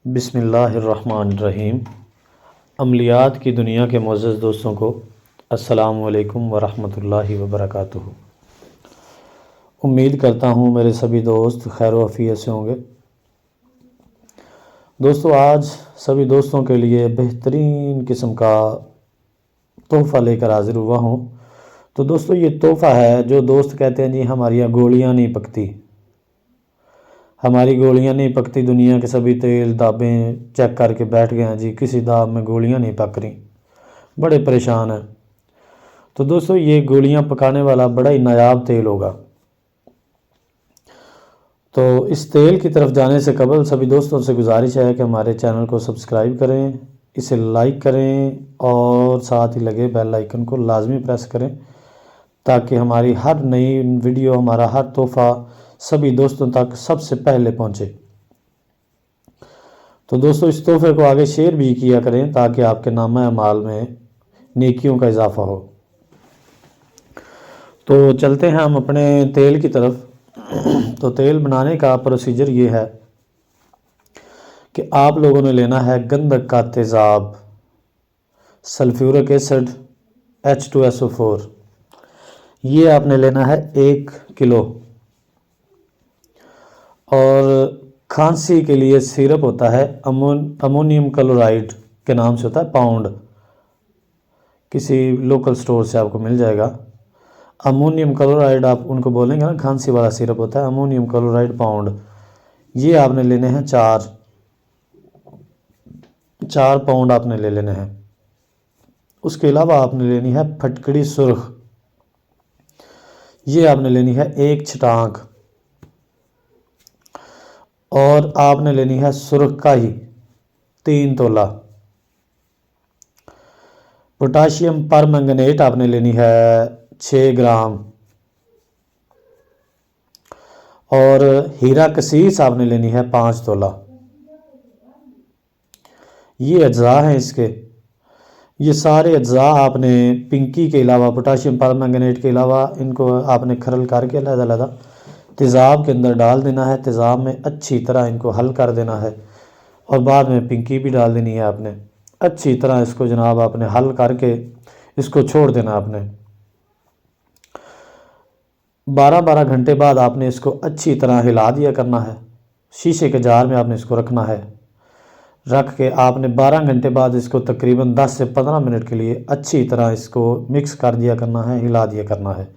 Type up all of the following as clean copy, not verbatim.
बिस्मिल्लाहिर्रहमानिर्रहीम। अमलियात की दुनिया के मुअज़्ज़ज़ दोस्तों को अस्सलामु अलैकुम वरहमतुल्लाहि वबरकातुहू। उम्मीद करता हूँ मेरे सभी दोस्त खैर व आफियत से होंगे। दोस्तों, आज सभी दोस्तों के लिए बेहतरीन किस्म का तोहफ़ा लेकर हाज़िर हुआ हूँ। तो दोस्तों, ये तोहफ़ा है जो दोस्त कहते हैं जी हमारी यहाँ गोलियाँ नहीं पकती, हमारी गोलियां नहीं पकती, दुनिया के सभी तेल दाबें चेक करके बैठ गए हैं जी, किसी दाब में गोलियां नहीं पक रही, बड़े परेशान हैं। तो दोस्तों, ये गोलियां पकाने वाला बड़ा ही नायाब तेल होगा। तो इस तेल की तरफ जाने से कबल सभी दोस्तों से गुजारिश है कि हमारे चैनल को सब्सक्राइब करें, इसे लाइक करें और साथ ही लगे बेल आइकन को लाजमी प्रेस करें ताकि हमारी हर नई वीडियो, हमारा हर तोहफ़ा सभी दोस्तों तक सबसे पहले पहुंचे। तो दोस्तों, इस तोहफे को आगे शेयर भी किया करें ताकि आपके नामा अमाल में नेकियों का इजाफा हो। तो चलते हैं हम अपने तेल की तरफ। तो तेल बनाने का प्रोसीजर ये है कि आप लोगों ने लेना है गंधक का तेज़ाब, सल्फ्यूरिक एसिड H2SO4, ये आपने लेना है 1 किलो। और खांसी के लिए सिरप होता है अमोनियम क्लोराइड के नाम से होता है, पाउंड, किसी लोकल स्टोर से आपको मिल जाएगा। अमोनियम क्लोराइड आप उनको बोलेंगे ना, खांसी वाला सिरप होता है अमोनियम क्लोराइड पाउंड। ये आपने लेने हैं 4 पाउंड आपने ले लेने हैं। उसके अलावा आपने लेनी है फटकड़ी सुर्ख, ये आपने लेनी है 1 छटांक। और आपने लेनी है सुर्ख का ही 3 तोला। पोटाशियम परमंगनेट आपने लेनी है 6 ग्राम। और हीरा कसीस आपने लेनी है 5 तोला। ये अज्जा हैं इसके। ये सारे अज्जा आपने पिंकी के अलावा, पोटाशियम परमंगनेट के अलावा, इनको आपने खरल करके अलग-अलग तेज़ाब के अंदर डाल देना है। तेज़ाब में अच्छी तरह इनको हल कर देना है और बाद में पिंकी भी डाल देनी है आपने। अच्छी तरह इसको जनाब आपने हल करके इसको छोड़ देना। आपने 12-12 घंटे बाद आपने इसको अच्छी तरह हिला दिया करना है। शीशे के जार में आपने इसको रखना है। रख के आपने 12 घंटे बाद इसको तकरीबन 10 से 15 मिनट के लिए अच्छी तरह इसको मिक्स कर दिया करना है, हिला दिया करना है।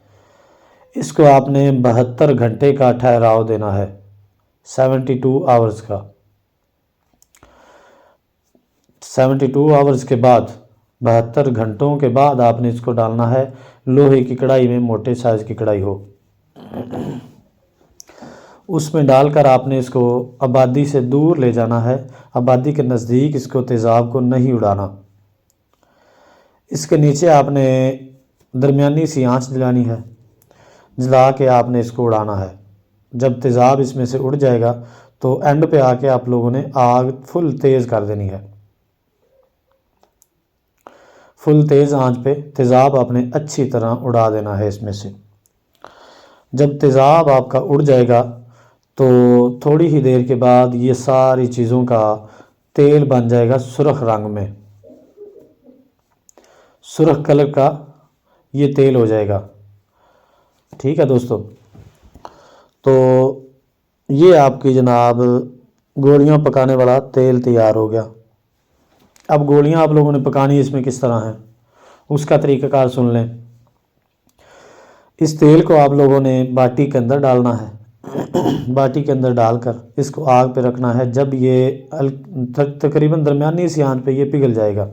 इसको आपने 72 घंटे का ठहराव देना है, 72 आवर्स का। 72 आवर्स के बाद, 72 घंटों के बाद आपने इसको डालना है लोहे की कढ़ाई में, मोटे साइज़ की कढ़ाई हो, उसमें डालकर आपने इसको आबादी से दूर ले जाना है। आबादी के नज़दीक इसको तेज़ाब को नहीं उड़ाना। इसके नीचे आपने दरमियानी सी आंच जलानी है, जला के आपने इसको उड़ाना है। जब तेज़ाब इसमें से उड़ जाएगा तो एंड पे आके आप लोगों ने आग फुल तेज़ कर देनी है। फुल तेज़ आंच पे तेज़ाब आपने अच्छी तरह उड़ा देना है इसमें से। जब तेज़ाब आपका उड़ जाएगा तो थोड़ी ही देर के बाद ये सारी चीज़ों का तेल बन जाएगा सुर्ख रंग में, सुर्ख कलर का ये तेल हो जाएगा। ठीक है दोस्तों, तो ये आपकी जनाब गोलियां पकाने वाला तेल तैयार हो गया। अब गोलियां आप लोगों ने पकानी इसमें किस तरह है उसका तरीक़ाकार सुन लें। इस तेल को आप लोगों ने बाटी के अंदर डालना है। बाटी के अंदर डालकर इसको आग पे रखना है। जब ये तकरीबन दरमियानी सी आंच पे ये पिघल जाएगा,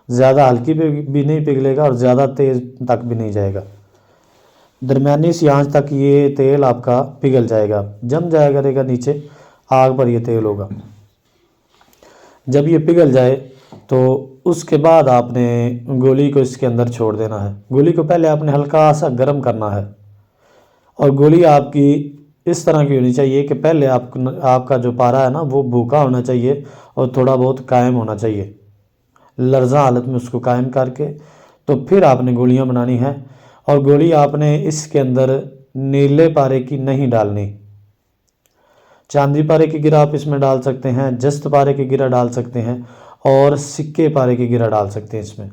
ज़्यादा हल्की पे भी नहीं पिघलेगा और ज़्यादा तेज़ तक भी नहीं जाएगा, दरमियानी सी आंच तक ये तेल आपका पिघल जाएगा, जम जाया करेगा, नीचे आग पर ये तेल होगा। जब ये पिघल जाए तो उसके बाद आपने गोली को इसके अंदर छोड़ देना है। गोली को पहले आपने हल्का सा गर्म करना है और गोली आपकी इस तरह की होनी चाहिए कि पहले आपका जो पारा है ना वो भूखा होना चाहिए और थोड़ा बहुत कायम होना चाहिए। लर्जा हालत में उसको कायम करके तो फिर आपने गोलियां बनानी है। और गोली आपने इसके अंदर नीले पारे की नहीं डालनी, चांदी पारे की गिरा आप इसमें डाल सकते हैं, जस्त पारे की गिरा डाल सकते हैं और सिक्के पारे की गिरा डाल सकते हैं इसमें।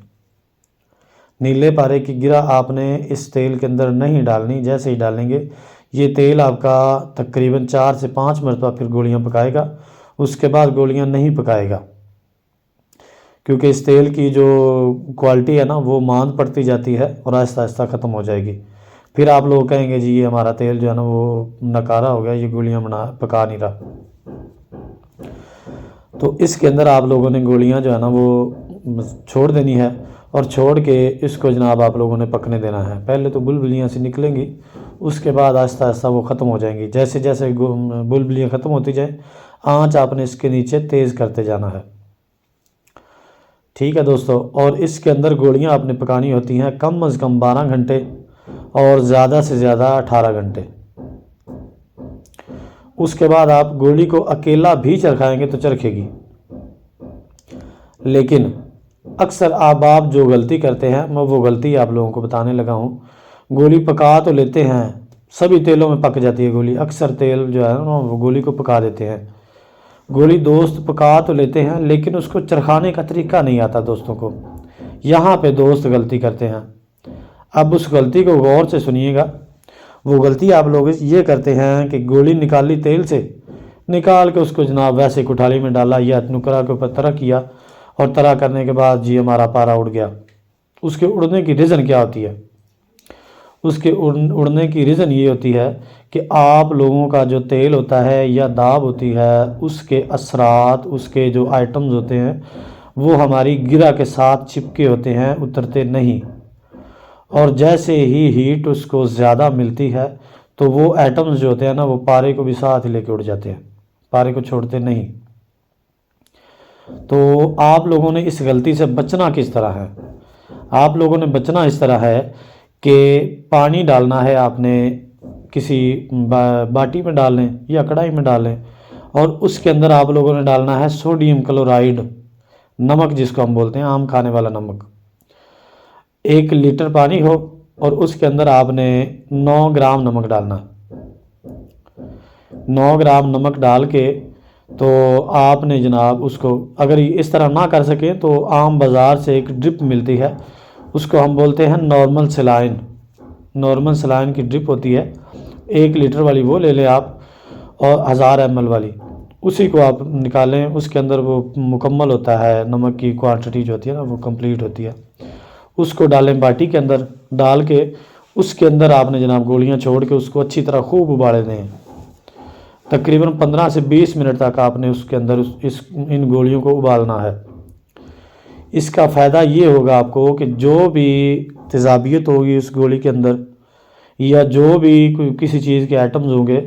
नीले पारे की गिरा आपने इस तेल के अंदर नहीं डालनी। जैसे ही डालेंगे ये तेल आपका तकरीबन 4 से 5 मरतबा फिर गोलियां पकाएगा, उसके बाद गोलियां नहीं पकाएगा, क्योंकि इस तेल की जो क्वालिटी है ना वो मांद पड़ती जाती है और आहिस्ता आहिस्ता ख़त्म हो जाएगी। फिर आप लोग कहेंगे जी ये हमारा तेल जो है ना वो नकारा हो गया, ये गोलियां पका नहीं रहा। तो इसके अंदर आप लोगों ने गोलियां जो है ना वो छोड़ देनी है और छोड़ के इसको जनाब आप लोगों ने पकने देना है। पहले तो बुलबुलियाँ से निकलेंगी, उसके बाद आहिस्ता आहिस्ता वो ख़त्म हो जाएंगी। जैसे जैसे बुलबुलियाँ ख़त्म होती जाए आँच आपने इसके नीचे तेज़ करते जाना है। ठीक है दोस्तों, और इसके अंदर गोलियाँ आपने पकानी होती हैं कम अज़ कम 12 घंटे और ज़्यादा से ज़्यादा 18 घंटे। उसके बाद आप गोली को अकेला भी चरखाएंगे तो चरखेगी, लेकिन अक्सर आप जो गलती करते हैं मैं वो गलती आप लोगों को बताने लगा हूँ। गोली पका तो लेते हैं, सभी तेलों में पक जाती है गोली, अक्सर तेल जो है ना वो गोली को पका देते हैं। गोली दोस्त पका तो लेते हैं लेकिन उसको चरखाने का तरीका नहीं आता दोस्तों को। यहाँ पे दोस्त गलती करते हैं। अब उस गलती को गौर से सुनिएगा। वो गलती आप लोग ये करते हैं कि गोली निकाली तेल से, निकाल के उसको जनाब वैसे कुठाली में डाला या नुकरा के ऊपर तरह किया और तरह करने के बाद जी हमारा पारा उड़ गया। उसके उड़ने की रीज़न क्या होती है? उसके उड़ने की रीज़न ये होती है कि आप लोगों का जो तेल होता है या दाब होती है उसके असरात, उसके जो आइटम्स होते हैं वो हमारी गिरा के साथ चिपके होते हैं, उतरते नहीं। और जैसे ही हीट उसको ज़्यादा मिलती है तो वो एटम्स जो होते हैं ना वो पारे को भी साथ ही लेके उड़ जाते हैं, पारे को छोड़ते नहीं। तो आप लोगों ने इस गलती से बचना किस तरह है? आप लोगों ने बचना इस तरह है कि पानी डालना है आपने, किसी बाटी में डाल लें या कढ़ाई में डाल लें और उसके अंदर आप लोगों ने डालना है सोडियम क्लोराइड, नमक जिसको हम बोलते हैं आम खाने वाला नमक। 1 लीटर पानी हो और उसके अंदर आपने 9 ग्राम नमक डालना। 9 ग्राम नमक डाल के तो आपने जनाब उसको, अगर इस तरह ना कर सकें तो आम बाज़ार से एक ड्रिप मिलती है, उसको हम बोलते हैं नॉर्मल सलाइन। नॉर्मल सलाइन की ड्रिप होती है, 1 लीटर वाली वो ले लें आप और 1000 ml वाली, उसी को आप निकालें। उसके अंदर वो मुकम्मल होता है, नमक की क्वांटिटी जो होती है ना वो कंप्लीट होती है। उसको डालें बाटी के अंदर, डाल के उसके अंदर आपने जनाब गोलियां छोड़ के उसको अच्छी तरह खूब उबाले दें। तकरीबन 15 से 20 मिनट तक आपने उसके अंदर इन गोलियों को उबालना है। इसका फ़ायदा ये होगा आपको कि जो भी तेज़ाबियत होगी उस गोली के अंदर या जो भी किसी चीज़ के आइटम्स होंगे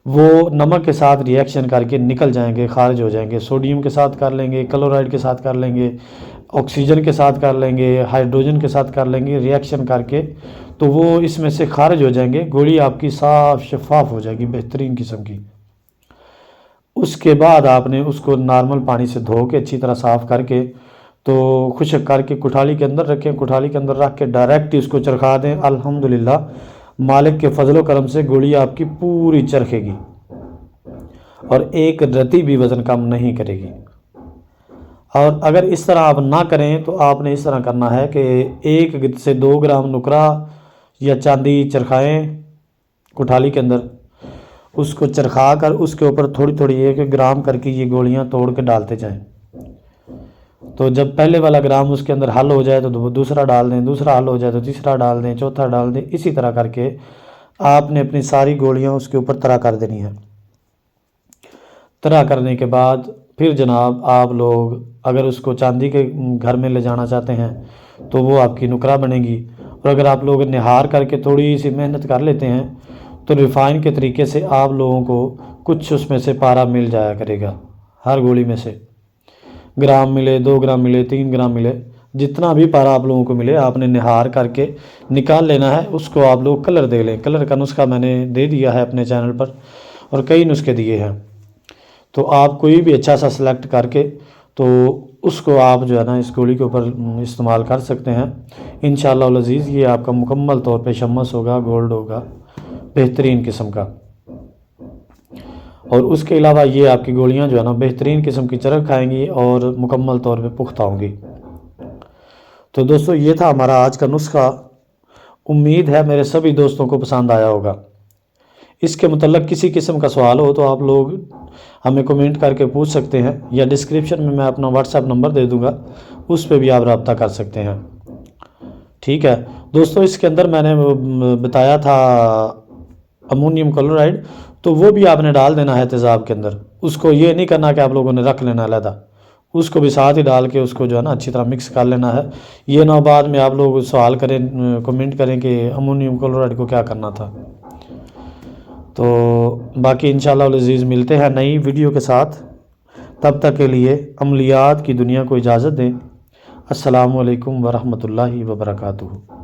वो नमक के साथ रिएक्शन करके निकल जाएंगे, खारिज हो जाएंगे। सोडियम के साथ कर लेंगे, क्लोराइड के साथ कर लेंगे, ऑक्सीजन के साथ कर लेंगे, हाइड्रोजन के साथ कर लेंगे, रिएक्शन करके तो वो इसमें से खारिज हो जाएंगे। गोली आपकी साफ शफाफ हो जाएगी, बेहतरीन किस्म की। उसके बाद आपने उसको नॉर्मल पानी से धो के अच्छी तरह साफ़ करके तो खुश्क करके कुठाली के अंदर रखें। कुठाली के अंदर रख के डायरेक्ट इसको चरखा दें। अल्हम्दुलिल्लाह मालिक के फजलो करम से गोली आपकी पूरी चरखेगी और एक रत्ती भी वज़न कम नहीं करेगी। और अगर इस तरह आप ना करें तो आपने इस तरह करना है कि 1 से 2 ग्राम नुकरा या चांदी चरखाएं कुठाली के अंदर, उसको चरखा कर उसके ऊपर थोड़ी थोड़ी 1 ग्राम करके ये गोलियां तोड़ के डालते जाएं। तो जब पहले वाला ग्राम उसके अंदर हल हो जाए तो दूसरा डाल दें, दूसरा हल हो जाए तो तीसरा डाल दें, चौथा डाल दें। इसी तरह करके आपने अपनी सारी गोलियां उसके ऊपर तरह कर देनी है। तरह करने के बाद फिर जनाब आप लोग अगर उसको चांदी के घर में ले जाना चाहते हैं तो वो आपकी नुकरा बनेगी। और अगर आप लोग निहार करके थोड़ी सी मेहनत कर लेते हैं तो रिफ़ाइन के तरीके से आप लोगों को कुछ उसमें से पारा मिल जाया करेगा। हर गोली में से ग्राम मिले, 2 ग्राम मिले, 3 ग्राम मिले, जितना भी पारा आप लोगों को मिले आपने निहार करके निकाल लेना है। उसको आप लोग कलर दे लें। कलर का नुस्खा मैंने दे दिया है अपने चैनल पर और कई नुस्खे दिए हैं। तो आप कोई भी अच्छा सा सिलेक्ट करके तो उसको आप जो है ना इस गोली के ऊपर इस्तेमाल कर सकते हैं। इंशाअल्लाह अज़ीज़ ये आपका मुकम्मल तौर पे शम्मस होगा, गोल्ड होगा, बेहतरीन किस्म का। और उसके अलावा ये आपकी गोलियां जो है ना बेहतरीन किस्म की चरक खाएंगी और मुकम्मल तौर पे पुख्ता होंगी। तो दोस्तों ये था हमारा आज का नुस्खा। उम्मीद है मेरे सभी दोस्तों को पसंद आया होगा। इसके मतलब किसी किस्म का सवाल हो तो आप लोग हमें कमेंट करके पूछ सकते हैं, या डिस्क्रिप्शन में मैं अपना व्हाट्सएप नंबर दे दूँगा, उस पर भी आप रब्ता कर सकते हैं। ठीक है दोस्तों, इसके अंदर मैंने बताया था अमोनियम क्लोराइड, तो वो भी आपने डाल देना है तेज़ाब के अंदर। उसको ये नहीं करना कि आप लोगों ने रख लेना अलहदा, उसको भी साथ ही डाल के उसको जो है ना अच्छी तरह मिक्स कर लेना है। ये ना बाद में आप लोग सवाल करें, कमेंट करें कि अमोनियम क्लोराइड को क्या करना था। तो बाकी इंशाल्लाह अज़ीज़ मिलते हैं नई वीडियो के साथ। तब तक के लिए अमलियात की दुनिया को इजाज़त दें। अस्सलामु अलैकुम वरहमतुल्लाहि वबरकातुहू।